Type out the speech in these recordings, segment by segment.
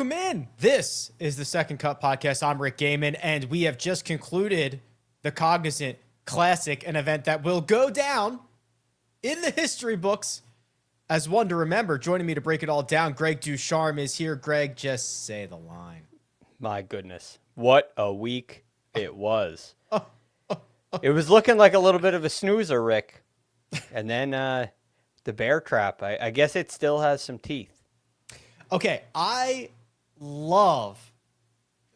Welcome in. This is the Second Cut Podcast. I'm Rick Gehman, and we have just concluded the Cognizant Classic, an event that will go down in the history books as one to remember. Joining me to break it all down, Greg DuCharme is here. Greg, just say the line. My goodness. What a week it was. It was looking like a little bit of a snoozer, Rick. And then the bear trap. I guess it still has some teeth. Okay, I love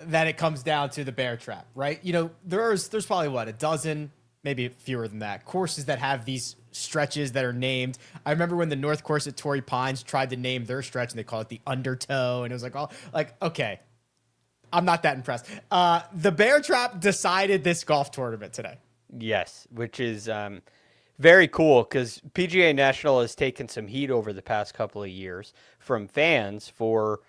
that it comes down to the bear trap, right? You know, there's probably, a dozen, maybe fewer than that, courses that have these stretches that are named. I remember when the North Course at Torrey Pines tried to name their stretch, and they call it the Undertow, and it was okay, I'm not that impressed. The bear trap decided this golf tournament today. Yes, which is very cool because PGA National has taken some heat over the past couple of years from fans for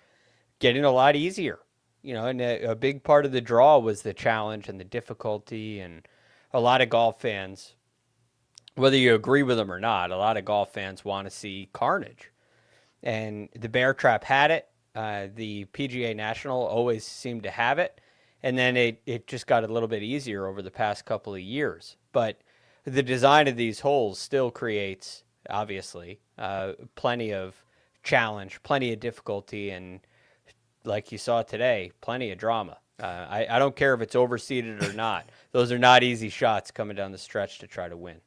getting a lot easier. You know, and a big part of the draw was the challenge and the difficulty, and a lot of golf fans, whether you agree with them or not, a lot of golf fans want to see carnage. And the bear trap had it. The PGA National always seemed to have it. And then it just got a little bit easier over the past couple of years. But the design of these holes still creates, obviously, plenty of challenge, plenty of difficulty, and like you saw today, plenty of drama. I don't care if it's overseeded or not. Those are not easy shots coming down the stretch to try to win.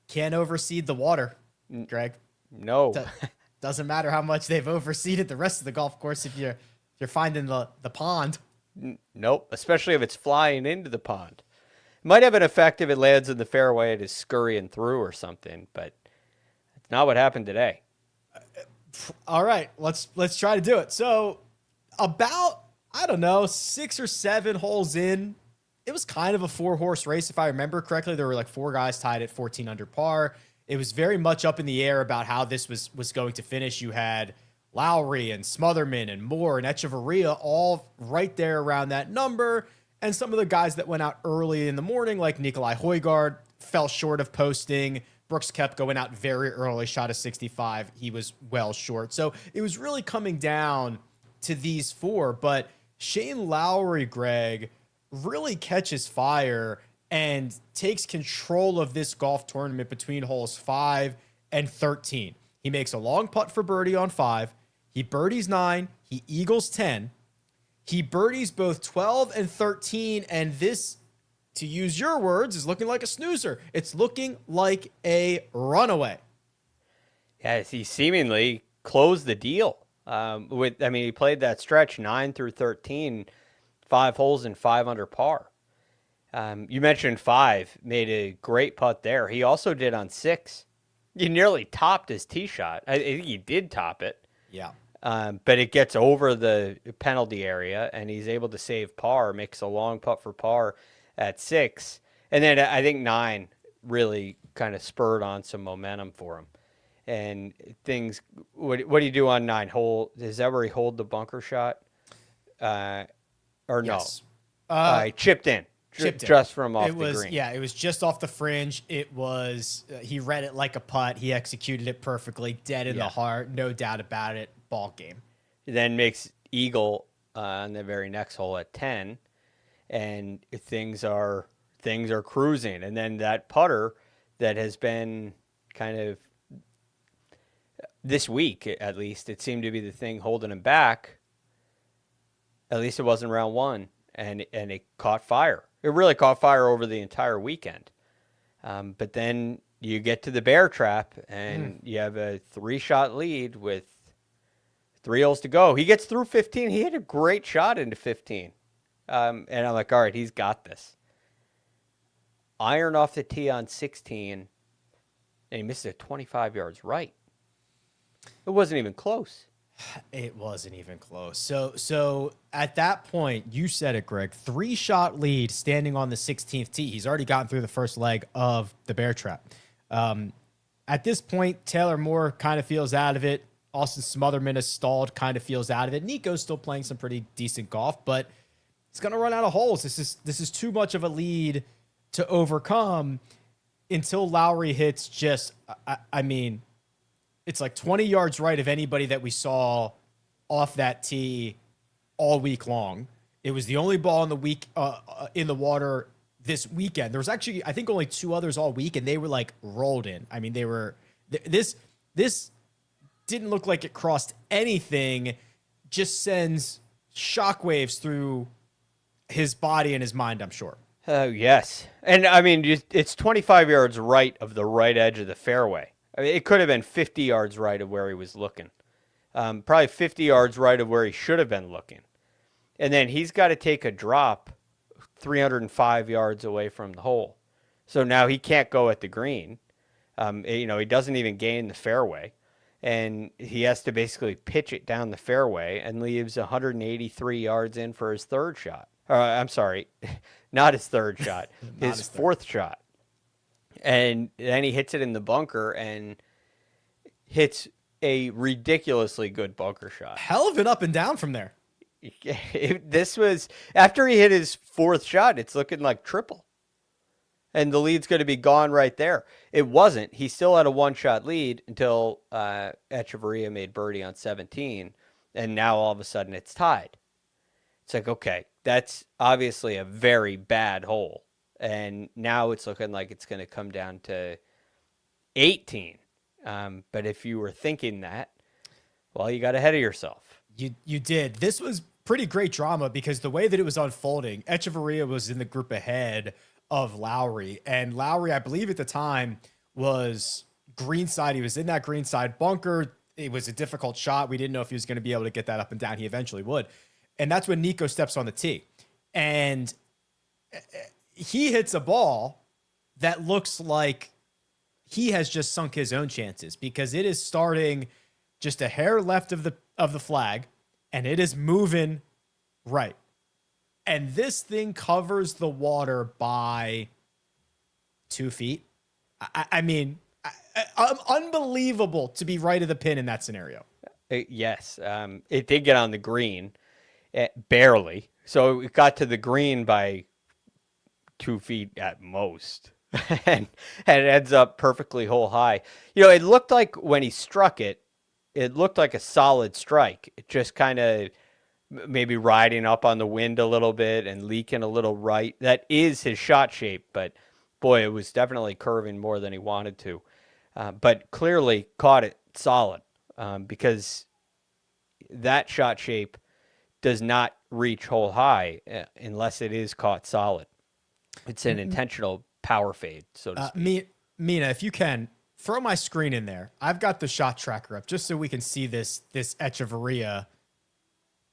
Can't overseed the water, Greg. No. Doesn't matter how much they've overseeded the rest of the golf course if you're finding the pond. Nope, especially if it's flying into the pond. Might have an effect if it lands in the fairway and is scurrying through or something, but it's not what happened today. All right, let's try to do it. So about, 6 or 7 holes in, it was kind of a 4-horse race. If I remember correctly, there were like 4 guys tied at 14 under par. It was very much up in the air about how this was going to finish. You had Lowry and Smotherman and Moore and Echavarria all right there around that number. And some of the guys that went out early in the morning, like Nikolai Højgaard, fell short of posting. Brooks Koepka went out very early, shot a 65. He was well short. So it was really coming down to these 4. But Shane Lowry, Greg, really catches fire and takes control of this golf tournament between holes 5 and 13. He makes a long putt for birdie on 5. He birdies 9. He eagles 10. He birdies both 12 and 13. And this, to use your words, is looking like a snoozer. It's looking like a runaway. Yeah, he seemingly closed the deal. He played that stretch 9 through 13, 5 holes and 5 under par. You mentioned 5, made a great putt there. He also did on 6. He nearly topped his tee shot. I think he did top it. Yeah. But it gets over the penalty area, and he's able to save par, makes a long putt for par at 6. And then I think 9 really kind of spurred on some momentum for him. And things, what do you do on 9 hole? Is that where he hold the bunker shot? Or yes. No? He chipped in. Just from off the green. Yeah, it was just off the fringe. It was, he read it like a putt. He executed it perfectly, dead in the heart, no doubt about it. Ball game. Then makes eagle on the very next hole at 10, and things are cruising. And then that putter that has been kind of this week, at least, it seemed to be the thing holding him back. At least it wasn't round 1, and it caught fire. It really caught fire over the entire weekend. But then you get to the bear trap, and you have a 3-shot lead with 3 holes to go. He gets through 15. He hit a great shot into 15. And I'm like, all right, he's got this. Iron off the tee on 16, and he misses it 25 yards right. It wasn't even close. It wasn't even close. So at that point, you said it, Greg, 3-shot lead standing on the 16th tee. He's already gotten through the first leg of the bear trap. At this point, Taylor Moore kind of feels out of it. Austin Smotherman is stalled, kind of feels out of it. Nico's still playing some pretty decent golf, but he's going to run out of holes. This is too much of a lead to overcome until Lowry hits just, it's like 20 yards right of anybody that we saw off that tee all week long. It was the only ball in the water this weekend. There was actually, I think, only 2 others all week, and they were like rolled in. I mean, they were this didn't look like it crossed anything. Just sends shockwaves through his body and his mind, I'm sure. Oh, yes. And I mean, it's 25 yards right of the right edge of the fairway. I mean, it could have been 50 yards right of where he was looking. Probably 50 yards right of where he should have been looking. And then he's got to take a drop 305 yards away from the hole. So now he can't go at the green. He doesn't even gain the fairway. And he has to basically pitch it down the fairway and leaves 183 yards in for his third shot. I'm sorry, not his third shot, his fourth shot. And then he hits it in the bunker and hits a ridiculously good bunker shot. Hell of an up and down from there. This was, after he hit his fourth shot, it's looking like triple. And the lead's going to be gone right there. It wasn't. He still had a 1-shot lead until Echavarria made birdie on 17. And now all of a sudden it's tied. It's like, okay, that's obviously a very bad hole. And now it's looking like it's going to come down to 18. But if you were thinking that, well, you got ahead of yourself. You did. This was pretty great drama because the way that it was unfolding, Echavarria was in the group ahead of Lowry. And Lowry, I believe at the time, was greenside. He was in that greenside bunker. It was a difficult shot. We didn't know if he was going to be able to get that up and down. He eventually would. And that's when Nico steps on the tee. And he hits a ball that looks like he has just sunk his own chances because it is starting just a hair left of the flag, and it is moving right. And this thing covers the water by 2 feet. I mean, unbelievable to be right of the pin in that scenario. Yes. It did get on the green, barely. So it got to the green by 2 feet at most. and it ends up perfectly hole high. It looked like when he struck it, it looked like a solid strike. It just kind of maybe riding up on the wind a little bit and leaking a little right. That is his shot shape, but boy, it was definitely curving more than he wanted to. But clearly caught it solid because that shot shape does not reach hole high unless it is caught solid. It's an intentional power fade, so to speak. Mina, if you can, throw my screen in there. I've got the shot tracker up just so we can see this Echavarria.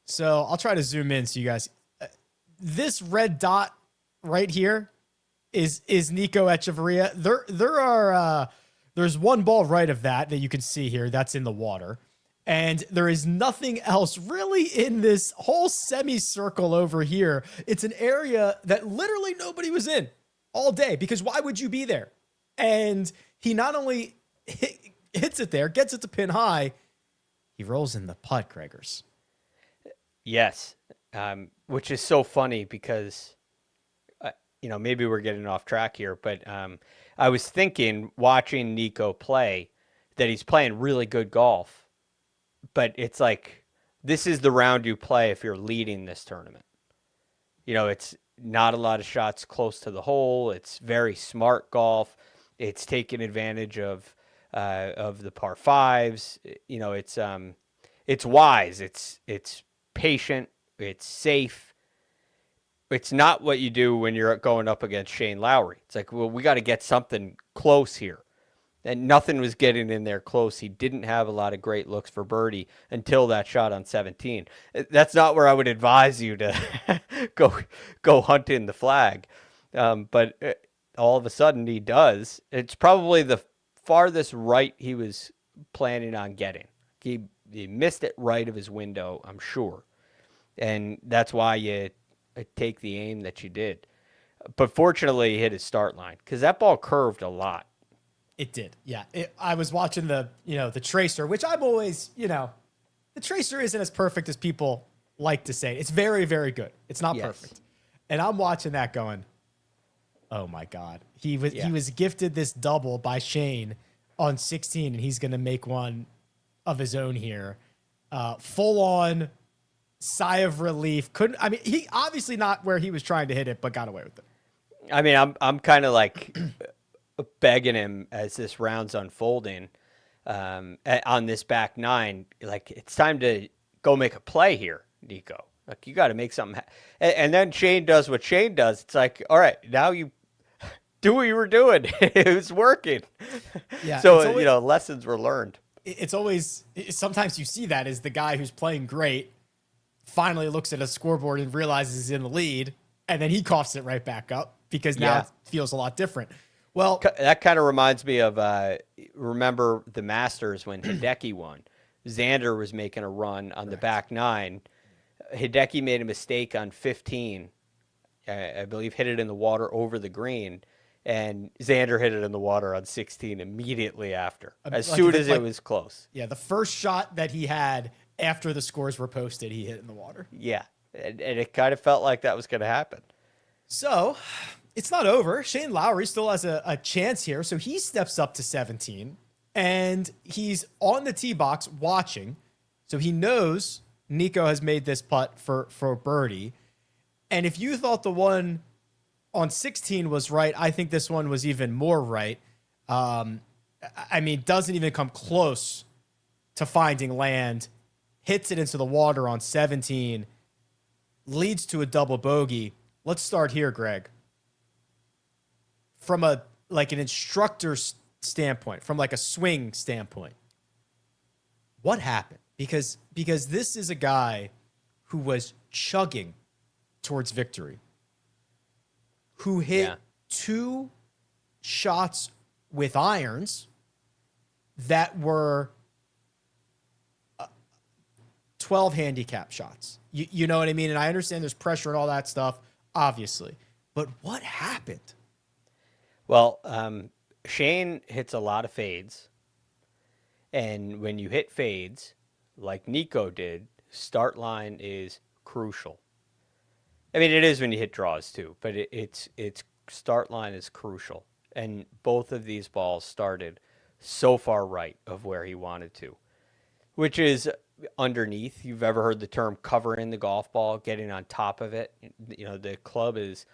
So I'll try to zoom in so you guys. This red dot right here is Nico Echavarria. There's one ball right of that you can see here. That's in the water. And there is nothing else really in this whole semicircle over here. It's an area that literally nobody was in all day because why would you be there? And he not only hits it there, gets it to pin high, he rolls in the putt, Gregors. Yes, which is so funny because, maybe we're getting off track here, but I was thinking, watching Nico play, that he's playing really good golf. But it's like, this is the round you play if you're leading this tournament. It's not a lot of shots close to the hole. It's very smart golf. It's taking advantage of the par fives. It's wise. It's patient. It's safe. It's not what you do when you're going up against Shane Lowry. It's like, well, we got to get something close here. And nothing was getting in there close. He didn't have a lot of great looks for birdie until that shot on 17. That's not where I would advise you to go hunting the flag. But all of a sudden he does. It's probably the farthest right he was planning on getting. He missed it right of his window, I'm sure. And that's why you take the aim that you did. But fortunately, he hit his start line because that ball curved a lot. It did. Yeah. I was watching the tracer, which I'm always, the tracer isn't as perfect as people like to say. It's very, very good. It's not perfect. And I'm watching that going, oh my God. He was gifted this double by Shane on 16, and he's going to make one of his own here. Full on sigh of relief. He obviously not where he was trying to hit it, but got away with it. I mean, I'm kind of like begging him as this round's unfolding on this back nine. Like, it's time to go make a play here, Nico. Like, you got to make something. And then Shane does what Shane does. It's like, all right, now you do what you were doing. It was working. Yeah. So, lessons were learned. It's always, sometimes you see that as the guy who's playing great finally looks at a scoreboard and realizes he's in the lead, and then he coughs it right back up because now it feels a lot different. Well, that kind of reminds me of, remember the Masters when Hideki won. Xander was making a run on the back nine. Hideki made a mistake on 15. I believe hit it in the water over the green, and Xander hit it in the water on 16 immediately after, as soon as it was close. Yeah, the first shot that he had after the scores were posted, he hit in the water. Yeah, and it kind of felt like that was going to happen. So it's not over. Shane Lowry still has a chance here, so he steps up to 17, and he's on the tee box watching, so he knows Nico has made this putt for birdie. And if you thought the one on 16 was right, I think this one was even more right. Doesn't even come close to finding land, hits it into the water on 17, leads to a double bogey. Let's start here, Greg. From an instructor's standpoint, from like a swing standpoint, what happened? Because this is a guy who was chugging towards victory, who hit 2 shots with irons that were 12 handicap shots. You know what I mean? And I understand there's pressure and all that stuff, obviously. But what happened? Well, Shane hits a lot of fades. And when you hit fades, like Nico did, start line is crucial. I mean, it is when you hit draws too, but it's start line is crucial. And both of these balls started so far right of where he wanted to, which is underneath. You've ever heard the term covering the golf ball, getting on top of it. The club is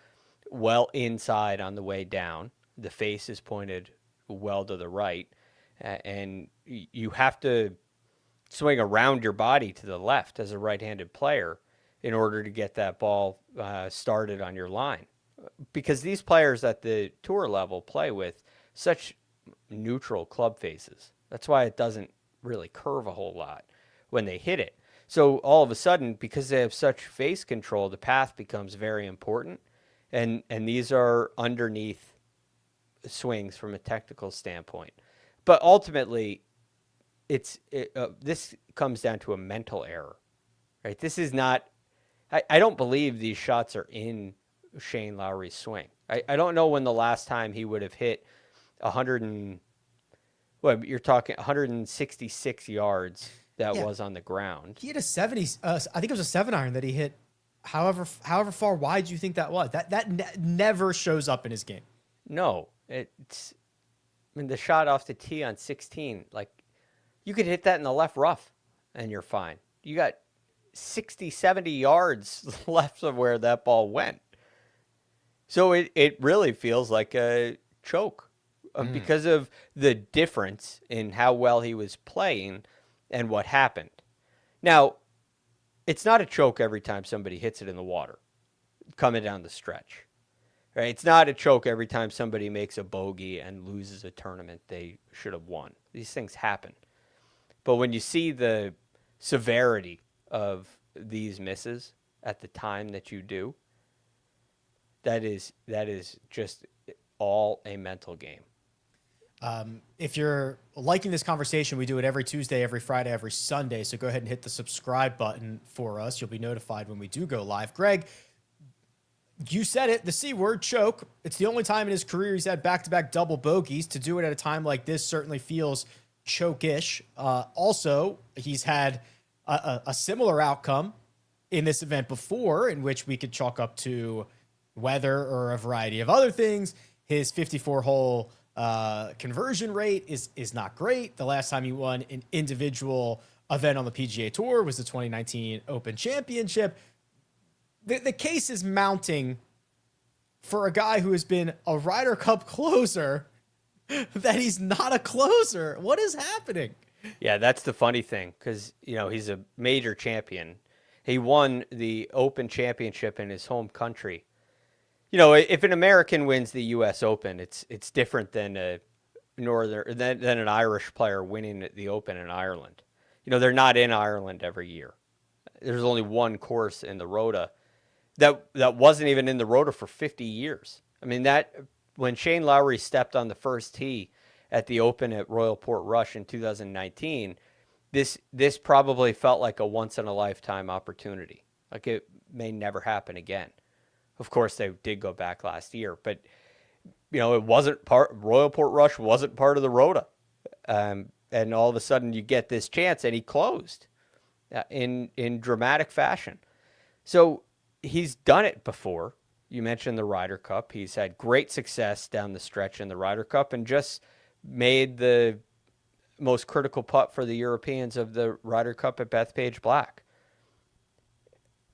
well inside on the way down. The face is pointed well to the right, and you have to swing around your body to the left as a right-handed player in order to get that ball started on your line. Because these players at the tour level play with such neutral club faces. That's why it doesn't really curve a whole lot when they hit it. So all of a sudden, because they have such face control, the path becomes very important. And these are underneath swings from a technical standpoint. But ultimately, this comes down to a mental error, right? This is not, I don't believe these shots are in Shane Lowry's swing. I don't know when the last time he would have hit 166 yards that was on the ground. He hit a 70, I think it was a 7-iron that he hit however far wide you think that was. That never shows up in his game. No, the shot off the tee on 16, like, you could hit that in the left rough and you're fine. You got 60, 70 yards left of where that ball went. So it really feels like a choke because of the difference in how well he was playing and what happened. Now, it's not a choke every time somebody hits it in the water coming down the stretch. Right? It's not a choke every time somebody makes a bogey and loses a tournament they should have won. These things happen. But when you see the severity of these misses at the time that you do, that is just all a mental game. If you're liking this conversation, we do it every Tuesday, every Friday, every Sunday. So go ahead and hit the subscribe button for us. You'll be notified when we do go live. Greg, you said it, the C word, choke. It's the only time in his career he's had back-to-back double bogeys. To do it at a time like this certainly feels choke-ish. Also, he's had a similar outcome in this event before, in which we could chalk up to weather or a variety of other things. His 54-hole conversion rate is not great. The last time he won an individual event on the PGA Tour was the 2019 Open Championship. The case is mounting for a guy who has been a Ryder Cup closer that he's not a closer. What is happening? Yeah, that's the funny thing because, he's a major champion. He won the Open Championship in his home country. If an American wins the U.S. Open, it's different than than an Irish player winning the Open in Ireland. They're not in Ireland every year. There's only one course in the Rota that wasn't even in the Rota for 50 years. I mean, when Shane Lowry stepped on the first tee at the Open at Royal Portrush in 2019, this probably felt like a once-in-a-lifetime opportunity. Like it may never happen again. Of course, they did go back last year, but it wasn't Royal Portrush wasn't part of the Rota, and all of a sudden you get this chance, and he closed in dramatic fashion. So he's done it before. You mentioned the Ryder Cup. He's had great success down the stretch in the Ryder Cup, and just made the most critical putt for the Europeans of the Ryder Cup at Bethpage Black.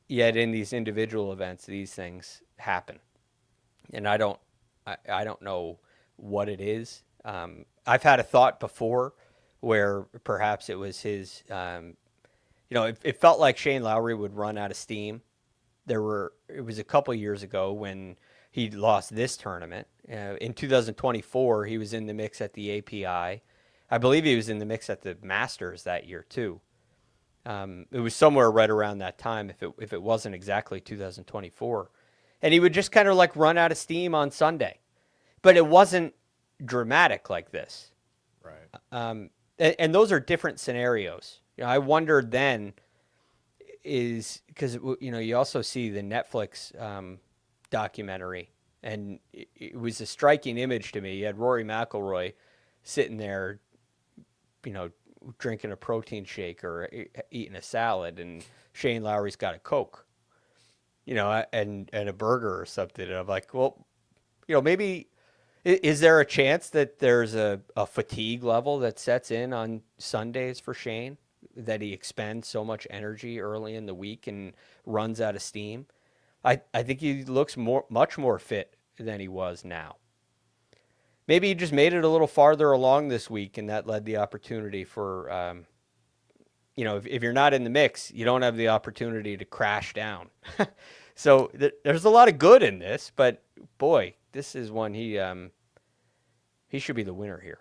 Yet in these individual events, these things happen, and I don't know what it is. I've had a thought before where perhaps it was his. It felt like Shane Lowry would run out of steam. It was a couple years ago when he lost this tournament. In 2024, he was in the mix at the API. I believe he was in the mix at the Masters that year too. It was somewhere right around that time, if it wasn't exactly 2024. And he would just kind of like run out of steam on Sunday. But it wasn't dramatic like this. Right. And those are different scenarios. I wondered then is because, you also see the Netflix documentary, and it was a striking image to me. You had Rory McIlroy sitting there, drinking a protein shake or eating a salad, and Shane Lowry's got a Coke, and a burger or something. And I'm like, well, maybe is there a chance that there's a fatigue level that sets in on Sundays for Shane, that he expends so much energy early in the week and runs out of steam? I think he looks much more fit than he was now. Maybe he just made it a little farther along this week, and that led the opportunity for, if you're not in the mix, you don't have the opportunity to crash down. So there's a lot of good in this, but boy, this is one he should be the winner here.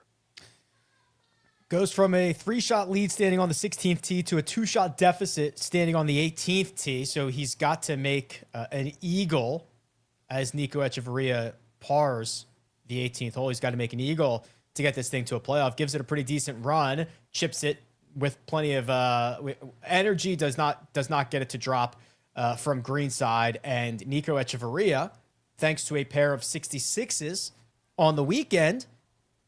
Goes from a 3-shot lead standing on the 16th tee to a 2-shot deficit standing on the 18th tee. So he's got to make an eagle as Nico Echavarria pars the 18th hole. He's got to make an eagle to get this thing to a playoff. Gives it a pretty decent run, chips it with plenty of energy, does not get it to drop from greenside. And Nico Echavarria, thanks to a pair of 66s on the weekend,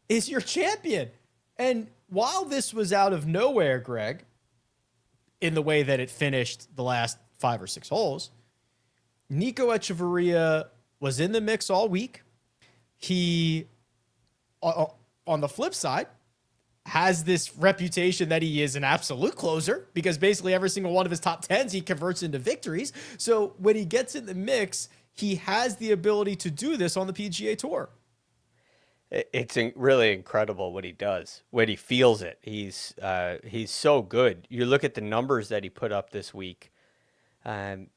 is your champion. And while this was out of nowhere, Greg, in the way that it finished the last 5 or 6 holes, Nico Echavarria was in the mix all week. He, on the flip side, has this reputation that he is an absolute closer, because basically every single one of his top 10s he converts into victories. So when he gets in the mix, he has the ability to do this on the PGA Tour. It's really incredible what he does when he feels it. He's so good. You look at the numbers that he put up this week.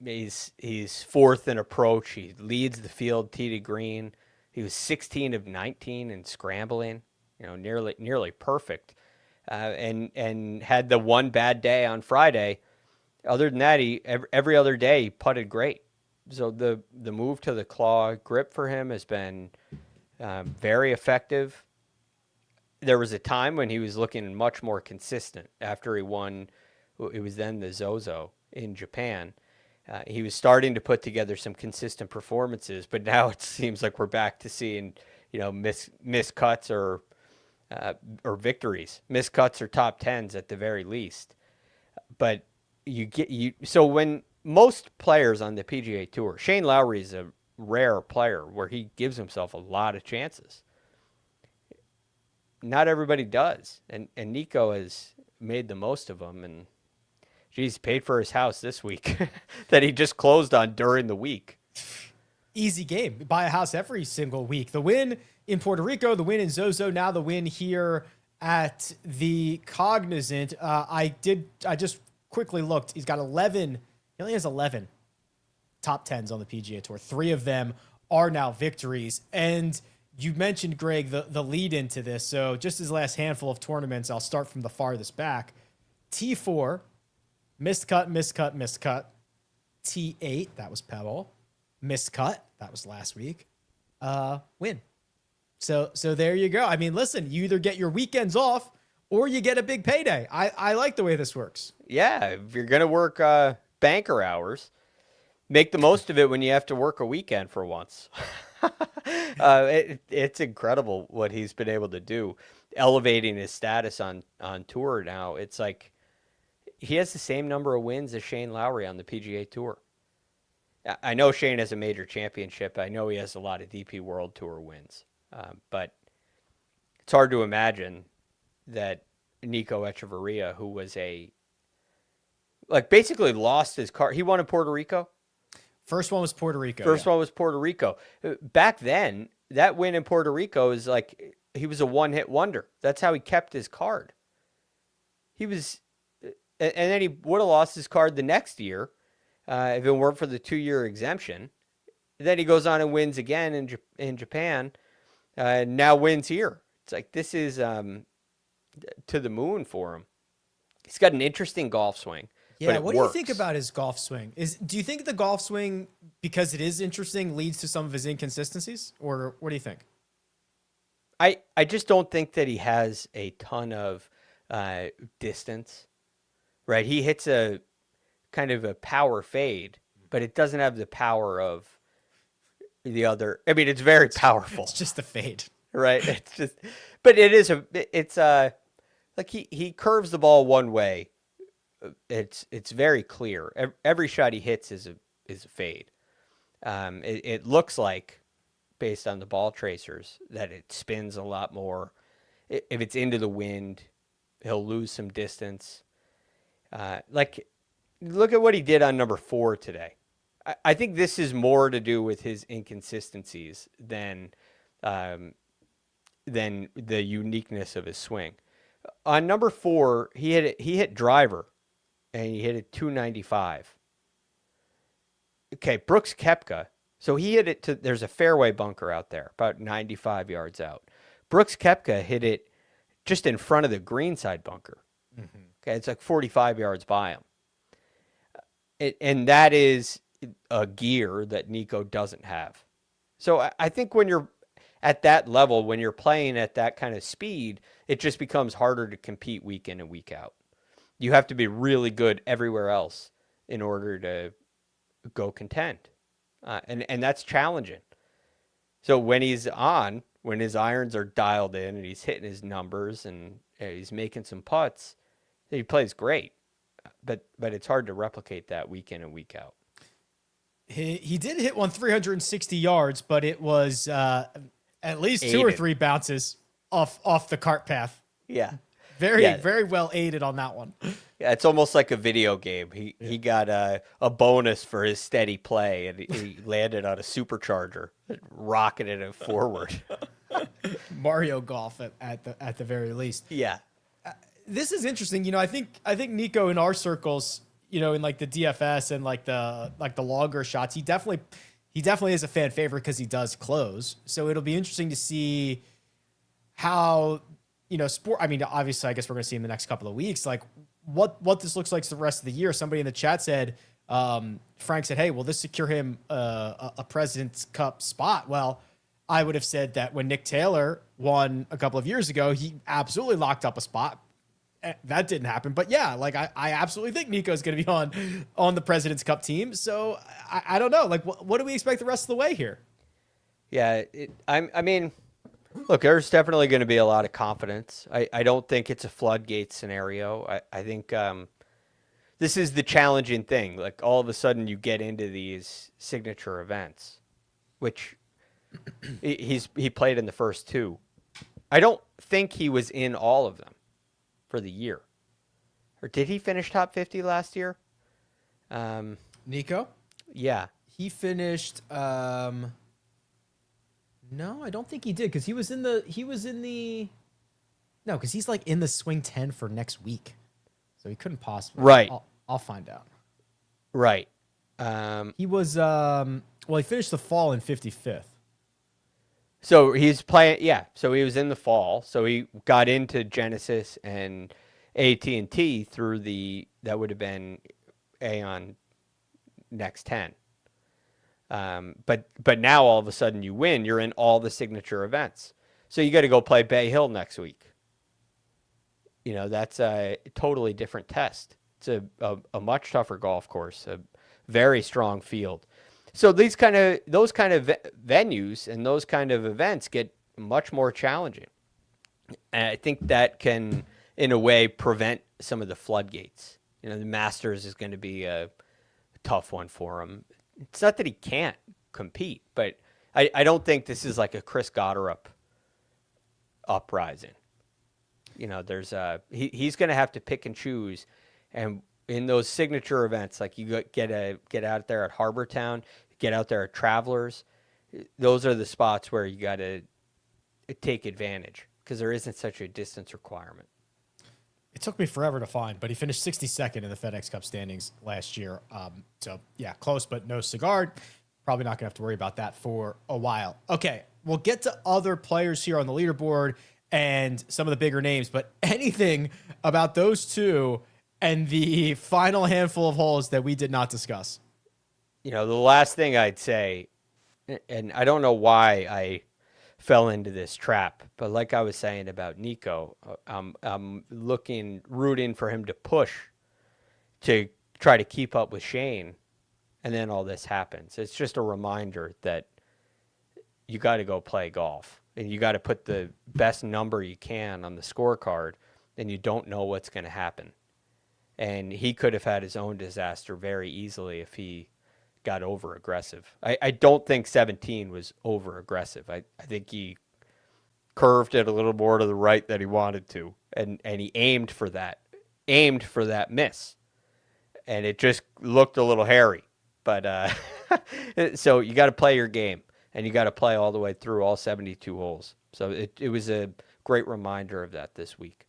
He's fourth in approach. He leads the field tee to green. He was 16 of 19 in scrambling. Nearly perfect. And had the one bad day on Friday. Other than that, every other day he putted great. So the move to the claw grip for him has been very effective. There was a time when he was looking much more consistent after he won. It was then the Zozo in Japan. He was starting to put together some consistent performances, but now it seems like we're back to seeing, missed cuts or victories, missed cuts or top 10s at the very least. But so when most players on the PGA Tour, Shane Lowry is a rare player where he gives himself a lot of chances. Not everybody does, and Nico has made the most of them, and geez, paid for his house this week that he just closed on during the week. Easy game. Buy a house every single week. The win in Puerto Rico, the win in Zozo, now the win here at the Cognizant. I just quickly looked. He's got 11. He only has 11 top 10s on the PGA Tour. 3 of them are now victories. And you mentioned, Greg, the lead into this. So just his last handful of tournaments, I'll start from the farthest back. T4, missed cut. T8, that was Pebble. Missed cut, that was last week. Win. So there you go. I mean, listen, you either get your weekends off or you get a big payday. I like the way this works. Yeah, if you're going to work banker hours, make the most of it when you have to work a weekend for once. It's incredible what he's been able to do, elevating his status on tour now. It's like he has the same number of wins as Shane Lowry on the PGA Tour. I know Shane has a major championship. I know he has a lot of DP World Tour wins. But it's hard to imagine that Nico Echavarria, who was basically lost his card. He won in Puerto Rico. First one was Puerto Rico. One was Puerto Rico. Back then, that win in Puerto Rico is like he was a one-hit wonder. That's how he kept his card. And then he would have lost his card the next year if it weren't for the 2-year exemption. Then he goes on and wins again in Japan, and now wins here. It's like this is to the moon for him. He's got an interesting golf swing. Yeah, what do you think about his golf swing? Do you think the golf swing, because it is interesting, leads to some of his inconsistencies? Or what do you think? I just don't think that he has a ton of distance, right? He hits a kind of a power fade, but it doesn't have the power of the other. I mean, it's very powerful. It's just a fade. Right? It's just, but it's like he curves the ball one way. It's very clear. Every shot he hits is a fade. It looks like, based on the ball tracers, that it spins a lot more. If it's into the wind, he'll lose some distance. Look at what he did on number 4 today. I think this is more to do with his inconsistencies than the uniqueness of his swing. On number 4, he hit driver, and he hit it 295. Okay, Brooks Koepka. So he hit it there's a fairway bunker out there, about 95 yards out. Brooks Koepka hit it just in front of the greenside bunker. Mm-hmm. Okay, it's like 45 yards by him. And that is a gear that Nico doesn't have. So I think when you're at that level, when you're playing at that kind of speed, it just becomes harder to compete week in and week out. You have to be really good everywhere else in order to go contend. And that's challenging. So when his irons are dialed in and he's hitting his numbers and he's making some putts, he plays great. But it's hard to replicate that week in and week out. He did hit one 360 yards, but it was at least 2 or 3 bounces off the cart path. Yeah. Very well aided on that one. Yeah, it's almost like a video game. He got a bonus for his steady play, and he landed on a supercharger, rocketed it forward. Mario Golf at the very least. Yeah. This is interesting. I think Nico in our circles, in like the DFS and like the longer shots, he definitely is a fan favorite because he does close. So it'll be interesting to see how, sport. I mean, obviously, I guess we're going to see in the next couple of weeks, like what this looks like the rest of the year. Somebody in the chat said, Frank said, "Hey, will this secure him a President's Cup spot?" Well, I would have said that when Nick Taylor won a couple of years ago, he absolutely locked up a spot. That didn't happen. But yeah, like I absolutely think Nico's going to be on the President's Cup team. So I don't know. Like, what do we expect the rest of the way here? Yeah, I mean, look, there's definitely going to be a lot of confidence. I don't think it's a floodgate scenario. I think this is the challenging thing. Like, all of a sudden you get into these signature events, which he played in the first 2. I don't think he was in all of them for the year. Or did he finish top 50 last year? Nico? Yeah. He finished no, I don't think he did because no, because he's like in the swing 10 for next week. So he couldn't possibly. Right. I'll find out. Right. He was well, he finished the fall in 55th. So he's playing, yeah. So he was in the fall. So he got into Genesis and AT&T through that would have been Aon next 10. But now all of a sudden you win. You're in all the signature events. So you got to go play Bay Hill next week. That's a totally different test. It's a much tougher golf course, a very strong field. So those kind of venues and those kind of events get much more challenging. And I think that can, in a way, prevent some of the floodgates. The Masters is going to be a tough one for him. It's not that he can't compete, but I don't think this is like a Chris Gotterup uprising. There's he's going to have to pick and choose, and in those signature events, like you get out there at Harbor Town, get out there at Travelers, those are the spots where you got to take advantage because there isn't such a distance requirement. It took me forever to find, but he finished 62nd in the FedEx Cup standings last year. So, yeah, close, but no cigar. Probably not going to have to worry about that for a while. Okay, we'll get to other players here on the leaderboard and some of the bigger names, but anything about those two and the final handful of holes that we did not discuss? The last thing I'd say, and I don't know why I fell into this trap, but like I was saying about Nico, I'm rooting for him to push to try to keep up with Shane, and then all this happens. It's just a reminder that you got to go play golf, and you got to put the best number you can on the scorecard, and you don't know what's going to happen. And he could have had his own disaster very easily if he got over aggressive. I don't think 17 was over aggressive. I think he curved it a little more to the right than he wanted to, and he aimed for that miss, and it just looked a little hairy. But so you got to play your game, and you got to play all the way through all 72 holes. So it was a great reminder of that this week.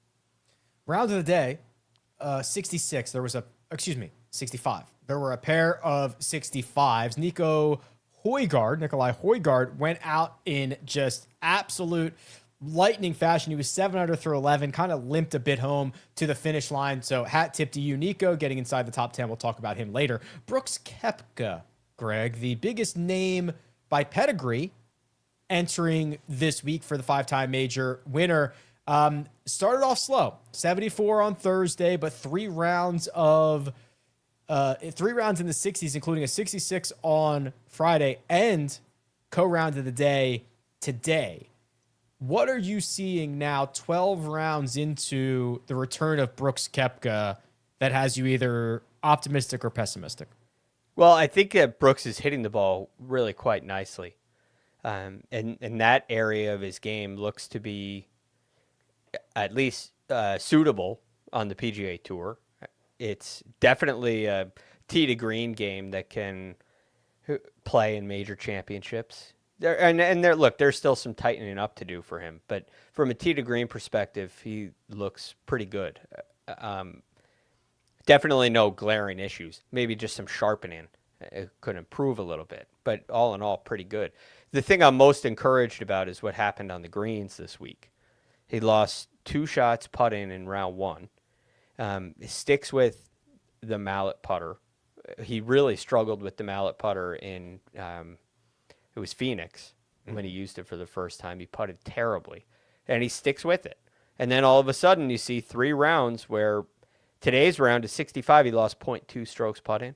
Round of the day, 66. 65. There were a pair of 65s. Nikolai Højgaard went out in just absolute lightning fashion. He was 7 under through 11, kind of limped a bit home to the finish line. So hat tip to you, Nico, getting inside the top 10. We'll talk about him later. Brooks Koepka, Greg, the biggest name by pedigree entering this week for the 5-time major winner. Started off slow, 74 on Thursday, but 3 rounds in the 60s, including a 66 on Friday and co-round of the day today. What are you seeing now 12 rounds into the return of Brooks Koepka that has you either optimistic or pessimistic? Well, I think that Brooks is hitting the ball really quite nicely. And that area of his game looks to be at least suitable on the PGA Tour. It's definitely a tee to green game that can play in major championships. There's still some tightening up to do for him, but from a tee to green perspective, he looks pretty good. Definitely no glaring issues. Maybe just some sharpening. It could improve a little bit, but all in all, pretty good. The thing I'm most encouraged about is what happened on the greens this week. He lost 2 shots putting in round 1. He sticks with the mallet putter. He really struggled with the mallet putter in it was Phoenix when he used it for the first time. He putted terribly, and he sticks with it. And then all of a sudden, you see 3 rounds where today's round is 65. He lost 0.2 strokes putting,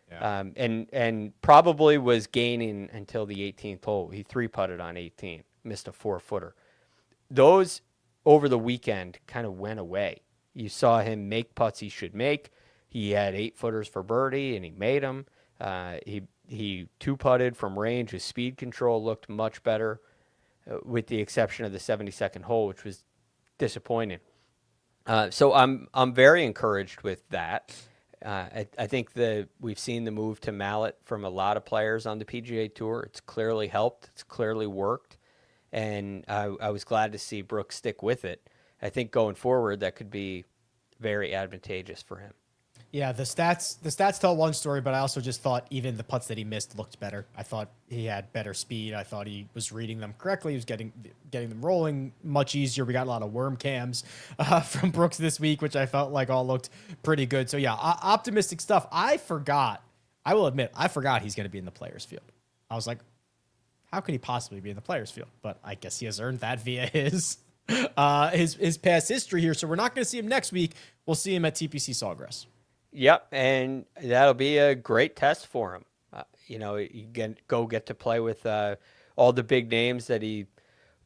and probably was gaining until the 18th hole. He 3-putted on 18, missed a 4-footer. Those over the weekend kind of went away. You saw him make putts he should make. He had 8-footers for birdie, and he made them. He 2-putted from range. His speed control looked much better, with the exception of the 72nd hole, which was disappointing. So I'm very encouraged with that. I think that we've seen the move to mallet from a lot of players on the PGA Tour. It's clearly helped. It's clearly worked, and I was glad to see Brooks stick with it. I think going forward that could be very advantageous for him. Yeah, the stats tell one story, but I also just thought even the putts that he missed looked better. I thought he had better speed. I thought he was reading them correctly. He was getting them rolling much easier. We got a lot of worm cams from Brooks this week, which I felt like all looked pretty good. So yeah, optimistic stuff. I will admit, I forgot he's going to be in the players field. I was like, how could he possibly be in the players field? But I guess he has earned that via his past history here. So we're not going to see him next week. We'll see him at TPC Sawgrass. Yep, and that'll be a great test for him. You get to play with all the big names that he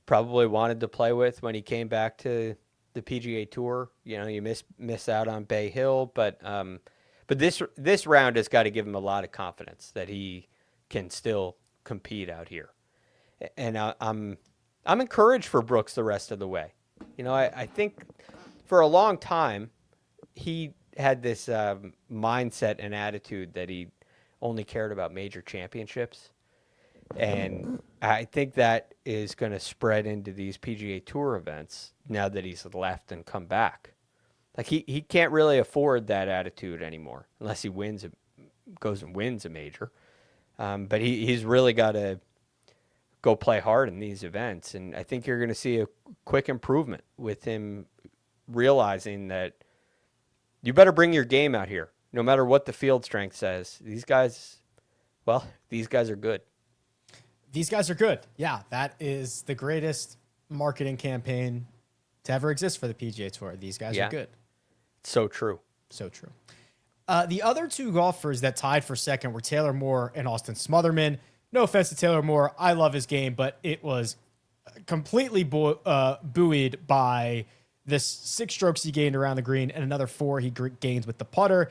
probably wanted to play with when he came back to the PGA Tour. You miss out on Bay Hill, but this round has got to give him a lot of confidence that he can still compete out here. And I'm encouraged for Brooks the rest of the way. I think for a long time he had this mindset and attitude that he only cared about major championships. And I think that is going to spread into these PGA Tour events now that he's left and come back. Like he can't really afford that attitude anymore unless he goes and wins a major. But he's really got to go play hard in these events. And I think you're going to see a quick improvement with him realizing that you better bring your game out here, no matter what the field strength says. These guys are good. These guys are good. Yeah, that is the greatest marketing campaign to ever exist for the PGA Tour. These guys are good. So true. So true. The other two golfers that tied for second were Taylor Moore and Austin Smotherman. No offense to Taylor Moore. I love his game, but it was completely buoyed by this 6 strokes he gained around the green and another 4 he gained with the putter.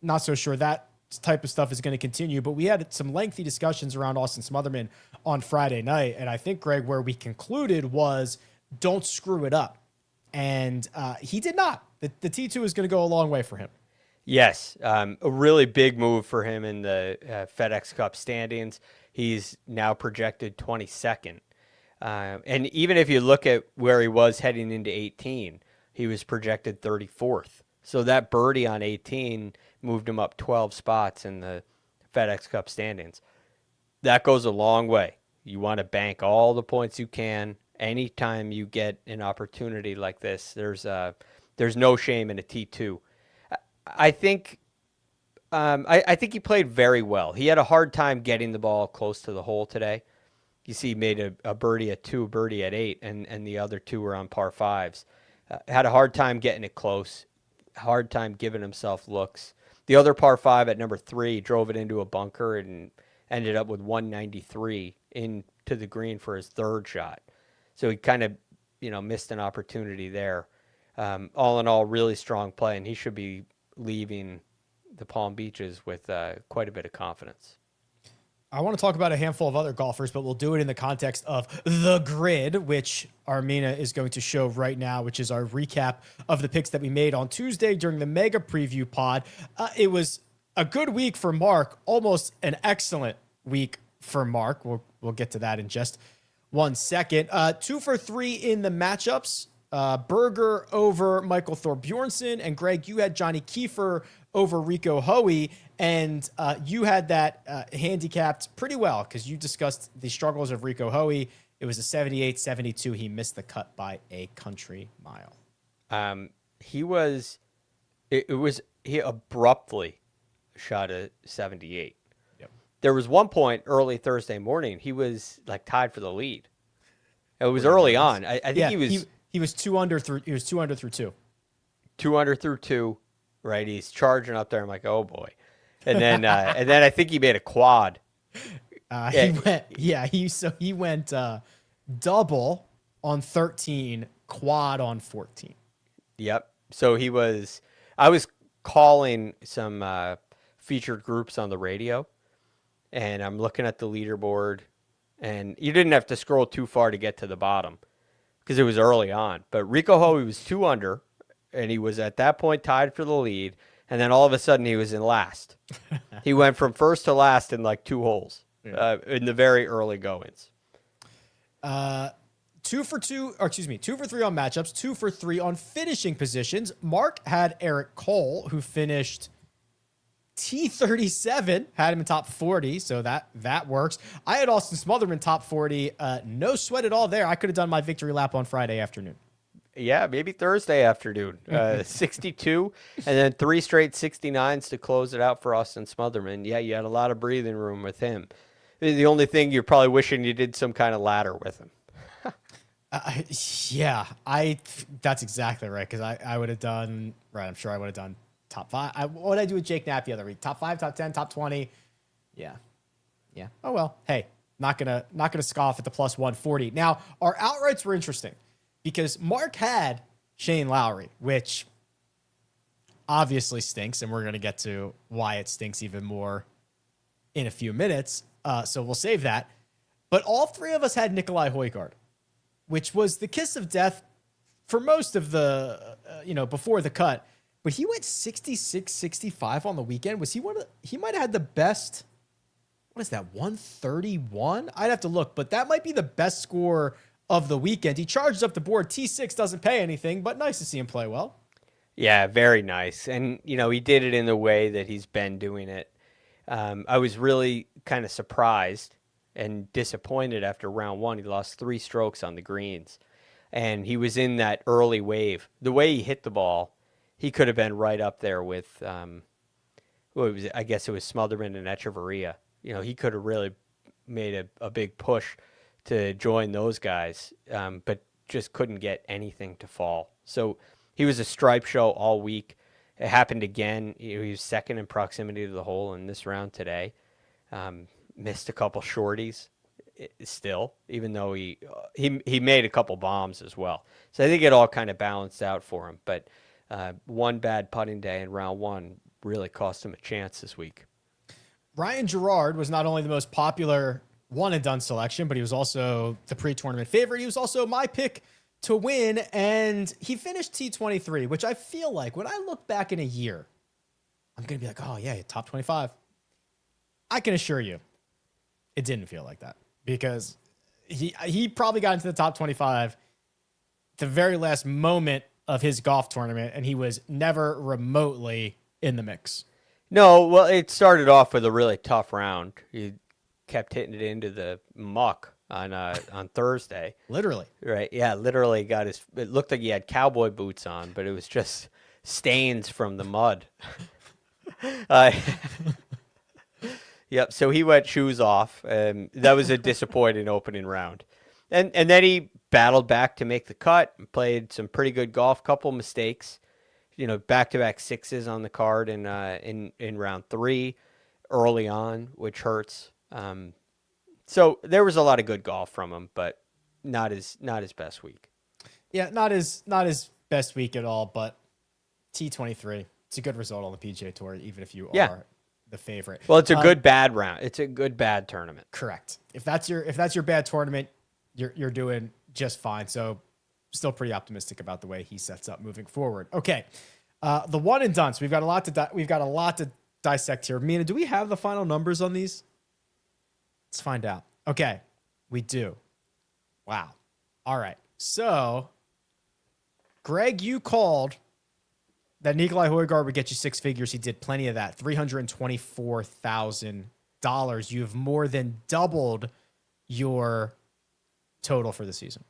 Not so sure that type of stuff is going to continue, but we had some lengthy discussions around Austin Smotherman on Friday night. And I think, Greg, where we concluded was don't screw it up. And he did not. The T2 is going to go a long way for him. Yes, a really big move for him in the FedEx Cup standings. He's now projected 22nd. And even if you look at where he was heading into 18, he was projected 34th. So that birdie on 18 moved him up 12 spots in the FedEx Cup standings. That goes a long way. You want to bank all the points you can. Anytime you get an opportunity like this, there's no shame in a T2. I think he played very well. He had a hard time getting the ball close to the hole today. You see, he made a birdie at 2, a birdie at 8, and the other 2 were on par 5s. Had a hard time getting it close, hard time giving himself looks. The other par 5 at number 3 drove it into a bunker and ended up with 193 into the green for his 3rd shot. So he kind of, missed an opportunity there. All in all, really strong play, and he should be leaving the Palm Beaches with quite a bit of confidence. I want to talk about a handful of other golfers, but we'll do it in the context of the grid, which Armina is going to show right now, which is our recap of the picks that we made on Tuesday during the mega preview pod. It was a good week for Mark, almost an excellent week for Mark. We'll get to that in just 1 second. 2 for 3 in the matchups. Berger over Michael Thorbjornsen, and Greg, you had Johnny Kiefer over Rico Hoey, and you had that handicapped pretty well because you discussed the struggles of Rico Hoey. It was a 78-72. He missed the cut by a country mile. He abruptly shot a 78. Yep. There was one point early Thursday morning, he was like tied for the lead. It was early on. I think he was 2 under through 2. 2 under through 2, right? He's charging up there. I'm like, oh boy. And then I think he made a quad. He went double on 13, quad on 14. Yep. So I was calling some featured groups on the radio, and I'm looking at the leaderboard, and you didn't have to scroll too far to get to the bottom because it was early on. But Rico Hoey was 2 under and he was at that point tied for the lead. And then all of a sudden he was in last. He went from first to last in like 2 holes in the very early goings. 2 for 3 on matchups, 2 for 3 on finishing positions. Mark had Eric Cole, who finished T37, had him in top 40, so that works. I had Austin Smotherman top 40. No sweat at all there. I could have done my victory lap on Friday afternoon. Yeah, maybe Thursday afternoon. 62, and then 3 straight 69s to close it out for Austin Smotherman. Yeah, you had a lot of breathing room with him. The only thing you're probably wishing you did some kind of ladder with him. That's exactly right, because I would have done, right, I'm sure I would have done top 5. What did I do with Jake Knapp the other week? Top 5, top 10, top 20. Yeah. Oh, well, hey, not gonna scoff at the plus 140. Now, our outrights were interesting because Mark had Shane Lowry, which obviously stinks, and we're going to get to why it stinks even more in a few minutes, so we'll save that. But all 3 of us had Nicolai Højgaard, which was the kiss of death for most of the, before the cut. But he went 66, 65 on the weekend. He might have had the best, what is that, 131? I'd have to look, but that might be the best score of the weekend. He charges up the board. T6 doesn't pay anything, but nice to see him play well. Yeah, very nice. And, he did it in the way that he's been doing it. I was really kind of surprised and disappointed after round 1. He lost 3 strokes on the greens, and he was in that early wave. The way he hit the ball, he could have been right up there with, I guess it was Smotherman and Echavarria. He could have really made a big push to join those guys, but just couldn't get anything to fall. So he was a stripe show all week. It happened again. He was second in proximity to the hole in this round today. Missed a couple shorties still, even though he made a couple bombs as well. So I think it all kind of balanced out for him. But one bad putting day in round 1 really cost him a chance this week. Ryan Gerard was not only the most popular one-and-done selection, but he was also the pre-tournament favorite. He was also my pick to win, and he finished T23, which I feel like when I look back in a year, I'm going to be like, oh, yeah, top 25. I can assure you it didn't feel like that because he probably got into the top 25 the very last moment of his golf tournament, and he was never remotely in the mix. No, well, it started off with a really tough round. He kept hitting it into the muck on Thursday. Literally. Right. Yeah, literally it looked like he had cowboy boots on, but it was just stains from the mud. Yep, so he went shoes off. That was a disappointing opening round. And then he battled back to make the cut, played some pretty good golf, couple mistakes. Back-to-back 6s on the card in round 3 early on, which hurts. So there was a lot of good golf from him, but not his best week. Yeah, not his best week at all, but T23. It's a good result on the PGA Tour, even if you are the favorite. Well, it's a good bad round. It's a good bad tournament. Correct. If that's your bad tournament, you're doing just fine. So still pretty optimistic about the way he sets up moving forward. Okay. The one and done. So we've got a lot to dissect here. Mina, do we have the final numbers on these? Let's find out. Okay. We do. Wow. All right. So Greg, you called that Nicolai Højgaard would get you 6 figures. He did plenty of that. $324,000. You've more than doubled your total for the season.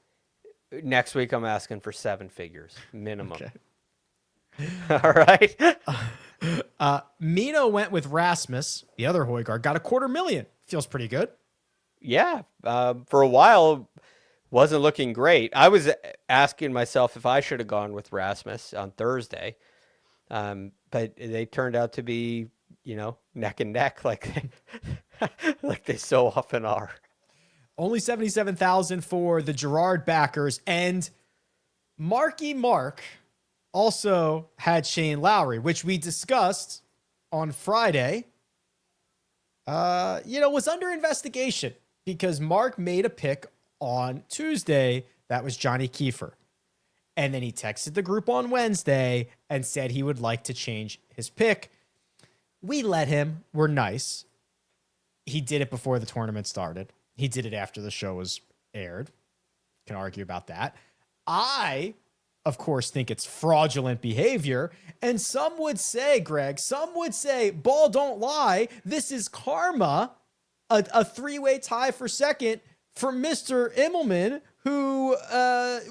Next week, I'm asking for 7 figures minimum. Okay. All right. Mina went with Rasmus, the other Højgaard, got $250,000. Feels pretty good. Yeah. For a while, wasn't looking great. I was asking myself if I should have gone with Rasmus on Thursday. But they turned out to be, neck and neck like they so often are. Only $77,000 for the Gerard backers, and Marky Mark also had Shane Lowry, which we discussed on Friday. Was under investigation because Mark made a pick on Tuesday that was Johnny Kiefer. And then he texted the group on Wednesday and said he would like to change his pick. We let him. We're nice. He did it before the tournament started. He did it after the show was aired. Can argue about that. I, of course, think it's fraudulent behavior. And some would say, Greg, ball don't lie. This is karma. A three-way tie for second for Mr. Immelman, who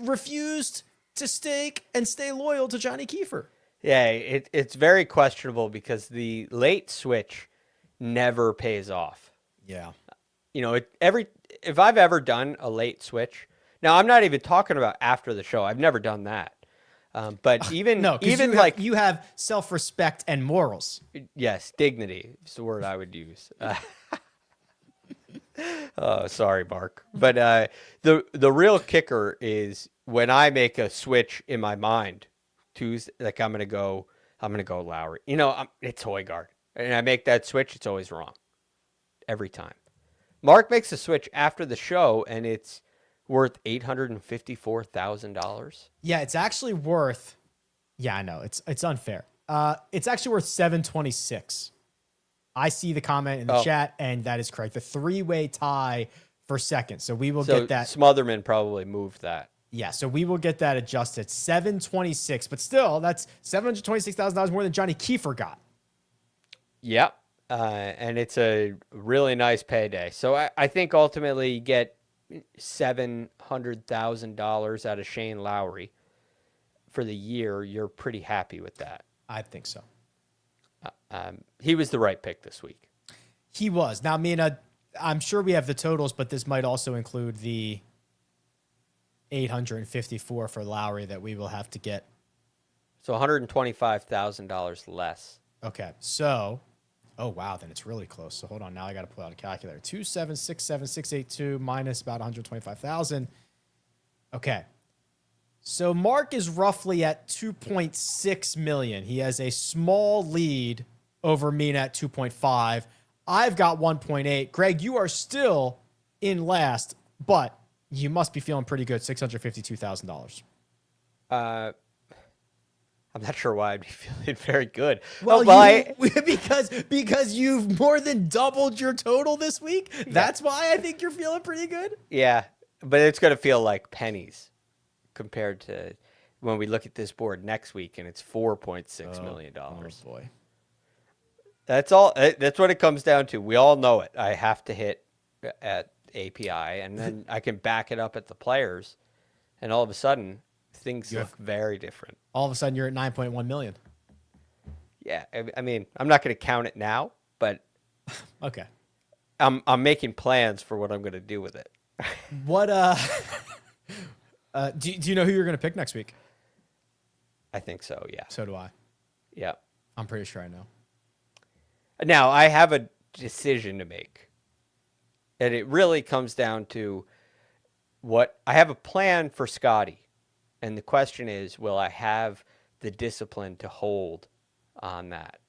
refused to stake and stay loyal to Johnny Kiefer. Yeah, it's very questionable because the late switch never pays off. Yeah. You know, if I've ever done a late switch, now I'm not even talking about after the show. I've never done that. But even you have self-respect and morals. Yes, dignity is the word I would use. Oh, sorry, Mark. But the real kicker is when I make a switch in my mind, Tuesday, like I'm gonna go Lowry. You know, it's Højgaard, and I make that switch. It's always wrong, every time. Mark makes a switch after the show, and it's worth $854,000. Yeah, it's actually worth. Yeah, I know it's unfair. It's actually worth $726. I see the comment in the chat, and that is correct. The three-way tie for second. So we will get that. Smotherman probably moved that. Yeah, so we will get that adjusted. $726, but still, that's $726,000 more than Johnny Kiefer got. Yep, and it's a really nice payday. So I think ultimately you get $700,000 out of Shane Lowry for the year. You're pretty happy with that. I think so. He was the right pick this week. He was. Now, I'm sure we have the totals, but this might also include the $854 for Lowry that we will have to get. So $125,000 less. Okay. So, oh, wow. Then it's really close. So hold on. Now I got to pull out a calculator. 2767682 minus about 125,000. Okay. So Mark is roughly at 2.6 million. He has a small lead over me at 2.5. I've got 1.8. Greg, you are still in last, but you must be feeling pretty good. $652,000. I'm not sure why I'd be feeling very good. Well, because you've more than doubled your total this week. Yeah. That's why I think you're feeling pretty good. Yeah, but it's going to feel like pennies compared to when we look at this board next week, and it's $4.6 million. Oh boy. That's all. That's what it comes down to. We all know it. I have to hit at API, and then I can back it up at the players, and all of a sudden things look very different. All of a sudden you're at 9.1 million. Yeah, I mean, I'm not going to count it now, but okay. I'm making plans for what I'm going to do with it. What do you know who you're going to pick next week? I think so, yeah. So do I. Yeah. I'm pretty sure I know. Now, I have a decision to make. And it really comes down to I have a plan for Scotty. And the question is, will I have the discipline to hold on that?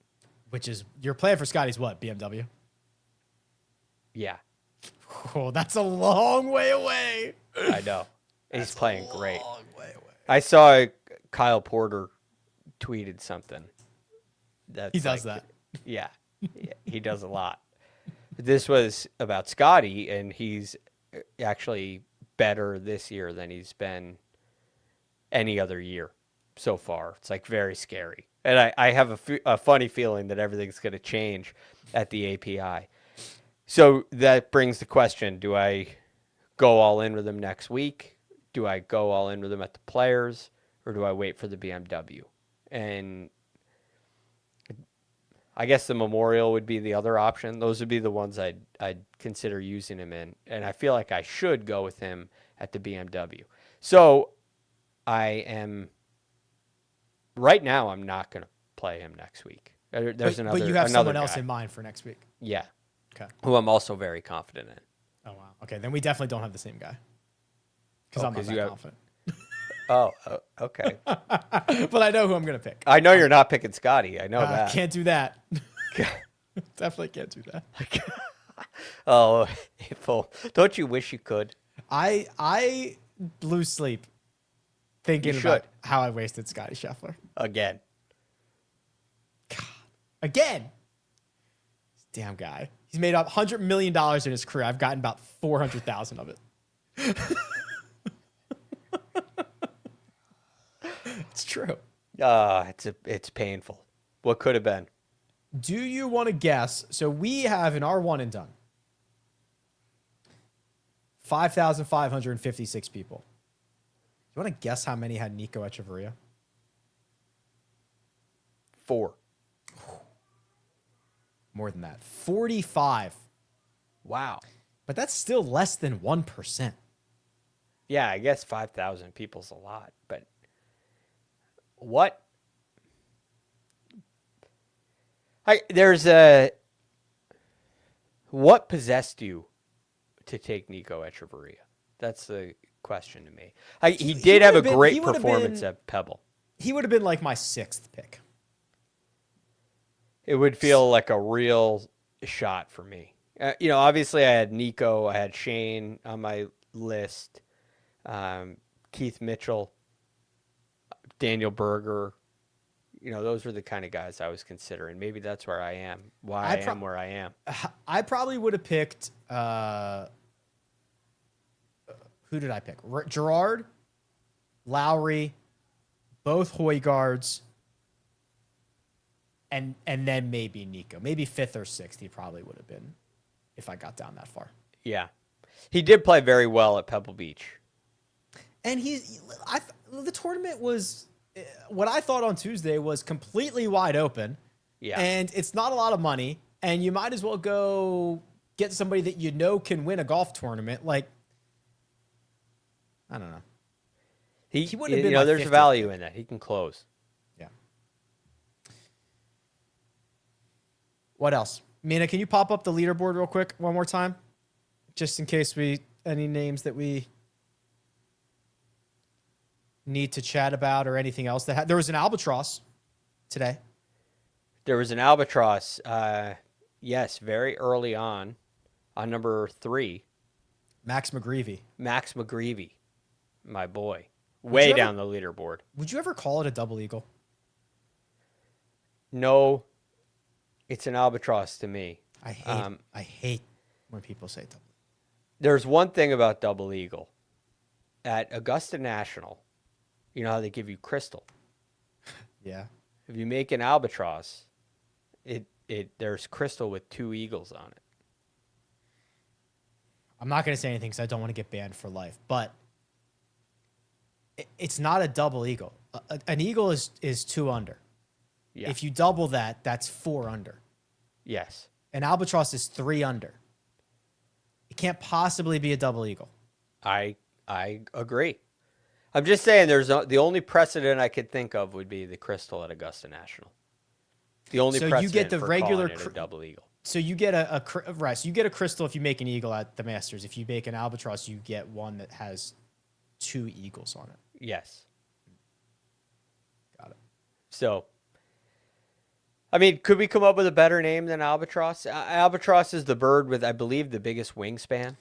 Which is, your plan for Scotty's what? BMW? Yeah. Oh, that's a long way away. I know. He's playing great. Way away. I saw Kyle Porter tweeted something. He does that. Yeah, he does a lot. This was about Scotty, and he's actually better this year than he's been any other year so far. It's like very scary. And I have a funny feeling that everything's going to change at the API. So that brings the question, do I go all in with him next week? Do I go all in with him at the players? Or do I wait for the BMW? And I guess the Memorial would be the other option. Those would be the ones I'd consider using him in. And I feel like I should go with him at the BMW. So right now, I'm not going to play him next week. But you have someone else in mind for next week. Yeah. Okay. Who I'm also very confident in. Oh, wow. Okay, then we definitely don't have the same guy. Because I'm not that confident. Okay. But I know who I'm going to pick. I know you're not picking Scotty. I know that. Can't do that. Definitely can't do that. Oh, don't you wish you could? I lose sleep thinking You about should. how I wasted Scotty Scheffler. Again. God. Again. This damn guy. He's made up $100 million in his career. I've gotten about 400,000 of it. It's true. It's painful. What could have been? Do you want to guess? So we have in our one and done 5,556 people. Do you want to guess how many had Nico Echavarria? 4. More than that. 45. Wow. But that's still less than 1%. Yeah, I guess 5,000 people's a lot, but what? What possessed you to take Nico Echavarria? That's the question to me. He did have a great performance at Pebble. He would have been like my 6th pick. It would feel like a real shot for me. Obviously I had Nico, I had Shane on my list, Keith Mitchell, Daniel Berger. Those were the kind of guys I was considering. Maybe that's where I am, where I am. I probably would have picked, who did I pick? Gerard, Lowry, both Højgaards, and then maybe Nico. Maybe 5th or 6th he probably would have been if I got down that far. Yeah. He did play very well at Pebble Beach. And the tournament was, what I thought on Tuesday was completely wide open. Yeah. And it's not a lot of money. And you might as well go get somebody that can win a golf tournament. Like, I don't know. He would have been there's value in that. He can close. Yeah. What else? Mina, can you pop up the leaderboard real quick one more time? Just in case any names that we need to chat about or anything else. There was an Albatross today. There was an Albatross, yes, very early on number 3. Max McGreevy, my boy. Way down the leaderboard. Would you ever call it a double eagle? No, it's an Albatross to me. I hate when people say double. There's one thing about double eagle. At Augusta National, you know how they give you crystal? Yeah. If you make an Albatross, there's crystal with 2 eagles on it. I'm not going to say anything because I don't want to get banned for life, but it's not a double eagle. An eagle is 2 under. Yeah. If you double that, that's 4 under. Yes. An Albatross is 3 under. It can't possibly be a double eagle. I agree. I'm just saying the only precedent I could think of would be the crystal at Augusta National. The only precedent you get the for regular calling it a double eagle. So you get so you get a crystal if you make an eagle at the Masters. If you make an Albatross, you get one that has 2 eagles on it. Yes. Got it. So, I mean, could we come up with a better name than Albatross? Albatross is the bird with, I believe, the biggest wingspan.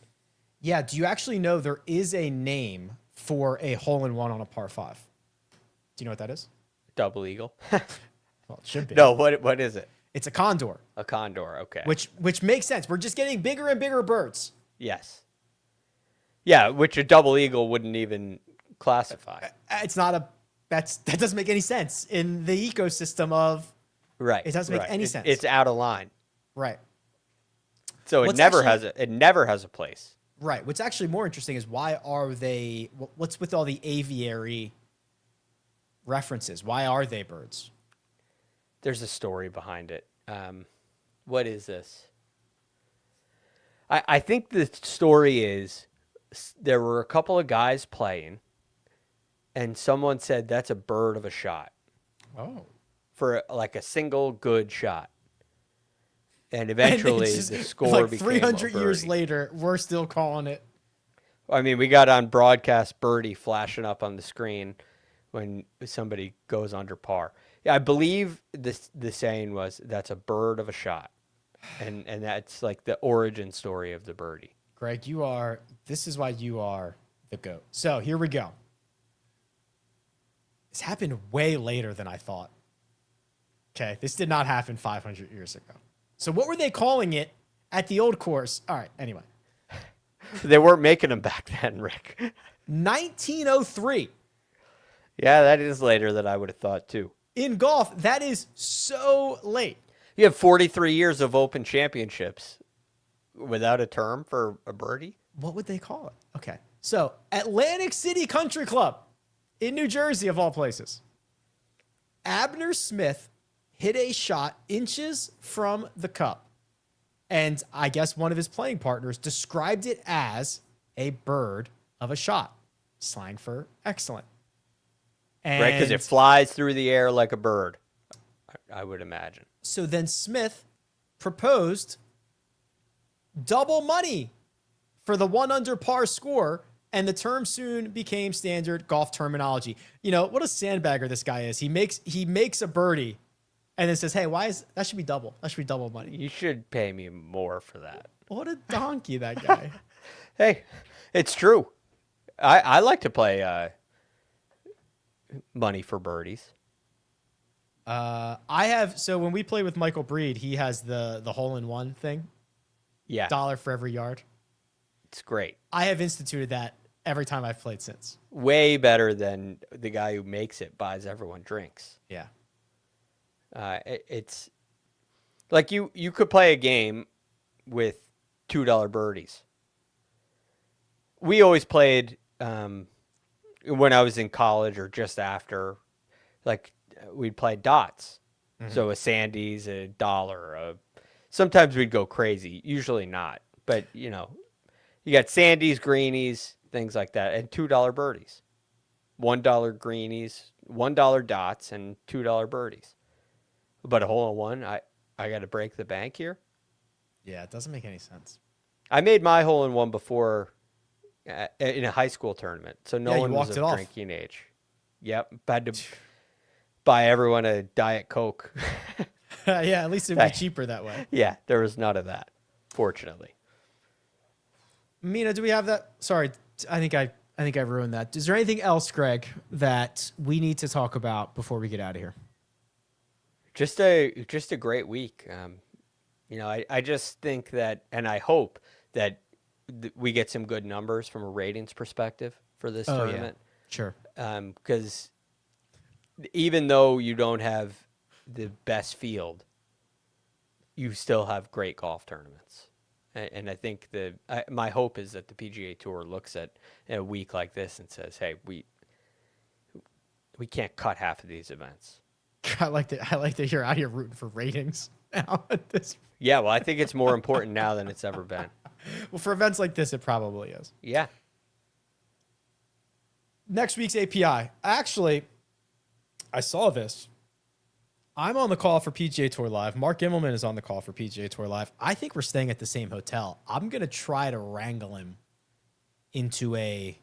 Yeah. Do you actually know there is a name for a hole-in-one on a par 5? Do you know what that is? Double eagle. Well, it should be. No, what is it? It's a condor. A condor, okay. Which makes sense. We're just getting bigger and bigger birds. Yes. Yeah, which a double eagle wouldn't even classify. It's not that doesn't make any sense in the ecosystem of. Right. It doesn't make any sense. It's out of line. Right. So it never has a place. Right. What's actually more interesting is what's with all the aviary references? Why are they birds? There's a story behind it. What is this? I think the story is there were a couple of guys playing, and someone said that's a bird of a shot. Oh. For like a single good shot. And eventually the score became 300 years later, we're still calling it. I mean, we got on broadcast birdie flashing up on the screen when somebody goes under par. Yeah, I believe the saying was that's a bird of a shot. And that's like the origin story of the birdie. Greg, this is why you are the GOAT. So here we go. This happened way later than I thought. Okay, this did not happen 500 years ago. So what were they calling it at the old course? All right, anyway. They weren't making them back then, Rick. 1903. Yeah, that is later than I would have thought, too. In golf, that is so late. You have 43 years of Open Championships without a term for a birdie? What would they call it? Okay. So, Atlantic City Country Club in New Jersey, of all places. Abner Smith hit a shot inches from the cup. And I guess one of his playing partners described it as a bird of a shot. Slang for excellent. And Right, because it flies through the air like a bird, I would imagine. so then Smith proposed double money for the 1 under par score, and the term soon became standard golf terminology. You know, what a sandbagger this guy is. He makes a birdie and then says, hey, that should be double. That should be double money. You should pay me more for that. What a donkey, that guy. Hey, it's true. I like to play money for birdies. So when we play with Michael Breed, he has the hole-in-one thing. Yeah. $1 for every yard. It's great. I have instituted that every time I've played since. Way better than the guy who makes it buys everyone drinks. Yeah. It's like you could play a game with $2 birdies. We always played when I was in college or just after, like we'd play dots. Mm-hmm. So a Sandy's $1. Sometimes we'd go crazy. Usually not, but you know, you got Sandy's, greenies, things like that, and $2 birdies, $1 greenies, $1 dots, and $2 birdies. But a hole-in-one, I got to break the bank here. Yeah, it doesn't make any sense. I made my hole-in-one before in a high school tournament, so no one was of drinking age. Yep, had to buy everyone a Diet Coke. Yeah, at least it'd be cheaper that way. Yeah, there was none of that, fortunately. Mina, do we have that? Sorry, I think I ruined that. Is there anything else, Greg, that we need to talk about before we get out of here? Just a great week. You know, I just think that, and I hope that we get some good numbers from a ratings perspective for this tournament. Yeah. Sure. Because even though you don't have the best field, you still have great golf tournaments. And I think my hope is that the PGA Tour looks at a week like this and says, "Hey, we can't cut half of these events." I like that you're out here rooting for ratings now at this. Yeah, well, I think it's more important now than it's ever been. Well, for events like this, it probably is. Yeah. Next week's API. Actually, I saw this. I'm on the call for PGA Tour Live. Mark Immelman is on the call for PGA Tour Live. I think we're staying at the same hotel. I'm going to try to wrangle him into a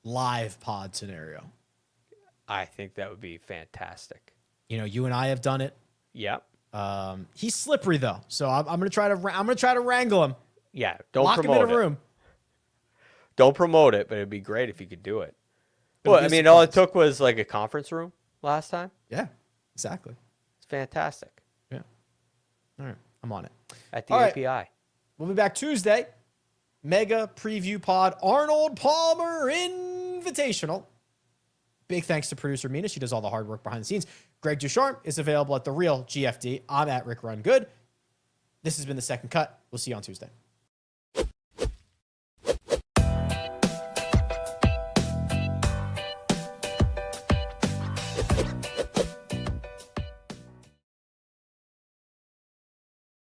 live pod scenario. I think that would be fantastic. You know, you and I have done it. Yep. He's slippery though, so I'm going to try to wrangle him. Yeah, don't lock promote him in a room. Don't promote it, but it'd be great if you could do it. Well, I mean, all it took was like a conference room last time. Yeah, exactly. It's fantastic. Yeah. All right, I'm on it. At the API. We'll be back Tuesday. Mega preview pod. Arnold Palmer Invitational. Big thanks to producer Mina. She does all the hard work behind the scenes. Greg DuCharme is available at The Real GFD. I'm at Rick Run Good. This has been The Second Cut. We'll see you on Tuesday.